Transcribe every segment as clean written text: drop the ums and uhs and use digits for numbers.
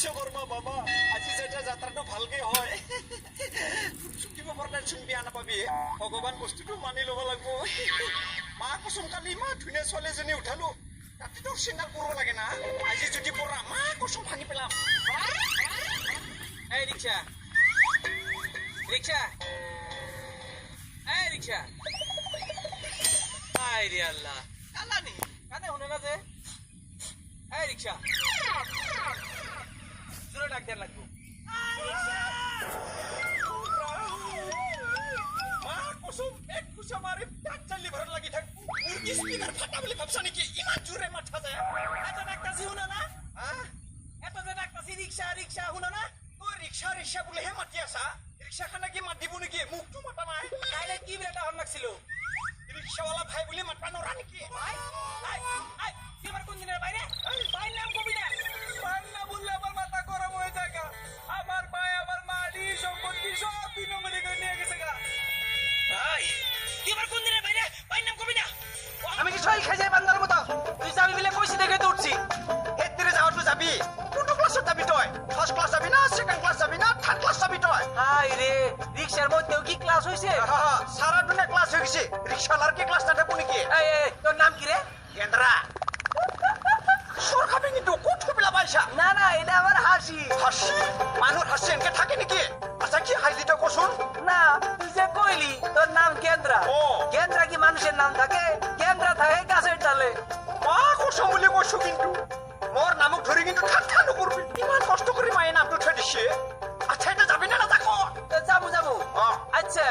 বিশ্বকর্মা বাবা আজি যেটা যাত্ৰাটো ভালকে হয় চুকিব পৰা চুন বিয়া নাপাবি ভগৱান বস্তুটো মানি ল'ব লাগিব মা কচম কালি ইমান ধুনীয়া ছোৱালীজনী উঠালো ৰাতিটো চিন্তা কৰিব লাগে না আজি যদি পৰা মা কচম ভাঙি পেলাম এই ৰিক্সা ৰিক্সা এই রিক্সা আই রে আল্লাহ কালানি কানে শুনে না যে এই রিক্সা জোরে ডাক দেন লাগবো মা কসম এক কুসা মারি ডাক চালি ভর লাগি থাক মুরগি স্পিকার ফাটা বলে ভাবছা নাকি ইমান জোরে মাথা যায় এত ডাকতাছি শুনা না এত যে ডাকতাছি রিক্সা রিক্সা শুনা না ও রিক্সা রিক্সা বলে হে মাতি আসা রিক্সাখানা কি মাত দিব নাকি মুখটো মাতা নাই তাইলে কি বেটা হন লাগছিল রিক্সাওয়ালা ভাই বলে মাতা নরা নাকি ভাই আই আই এবার কোন দিনের বাইরে ভাই নাম কবি না ভাই না বললে আমার মাথা গরম হয়ে যায় আমার ভাই আমার মাটি সম্পত্তি সব বিনমনে করে নিয়ে গেছে গা ভাই এবার কোন দিনের বাইরে ভাই নাম কবি না আমি কি সই খাই যাই বান্দার মতো তুই যাবি বলে কইছি দেখে তো উঠছি হেতরে যাওয়া তো যাবি কোন ক্লাসে যাবি তুই ফার্স্ট ক্লাস যাবি না সেকেন্ড ক্লাস যাবি না থার্ড ক্লাস যাবি তুই হাই রে রিকশার মধ্যেও কি ক্লাস হইছে সারা দুনিয়া ক্লাস হয়ে গেছে রিকশালার কি ক্লাস না দেবো নাকি এই তোর নাম কি রে কেন্দ্রা সরকার কিন্তু কোট কপিলা পাইছা না না এটা আমার হাসি হাসি মানুষ হাসি এনকে থাকে নাকি আচ্ছা কি হাসিটা কসুন না তুই যে কইলি তোর নাম কেন্দ্রা কেন্দ্রা কি মানুষের নাম থাকে কেন্দ্রা থাকে গাছের ডালে মা কসম বলে কইছো কিন্তু মোর নামক ধরে কিন্তু ঠাট্টা করবি ইমান কষ্ট করে মায়ের নামটা উঠে দিছে আচ্ছা এটা যাবি না দেখো যাবো যাবো আচ্ছা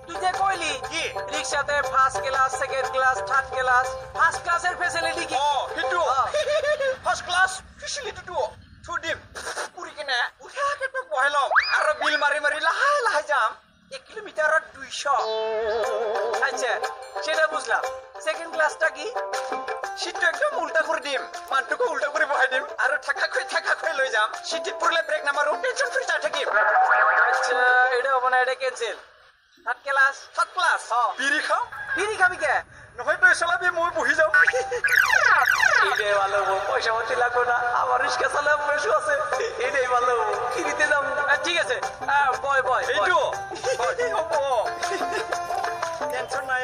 তুই যে কইলি কি রিকশাতে first class second class third class first ক্লাসের ফ্যাসিলিটি কি কিন্তু ফার্স্ট ক্লাস ফ্যাসিলিটি তো ছুডিম পুরি কিনা উঠা কেটে বহাইলাম আর বিল মারি মারি লাহাই লাহাই যাম 1 কিলোমিটার আর 200 আচ্ছা সেটা বুঝলাম সেকেন্ড ক্লাসটা কি সিটটা একদম উল্টা করে দিম মানটুকু উল্টা করে বহাই দিম আর ঠাকা খই লই যাম সিটে পড়লে ব্রেক না মারো টেনশন ফ্রি যা থাকিম আচ্ছা এটা হবে না এটা ক্যান্সেল থার্ড ক্লাস বিড়ি খাবি কে নহয় তুই চালাবি মই বহি যাও এটাই ভালো পয়সা মতি লাগো না আমার রিক্সা চালাম বেশি আছে এটাই ভালো ফিরিতে যাম ঠিক আছে বয় এইটো টেনশন নাই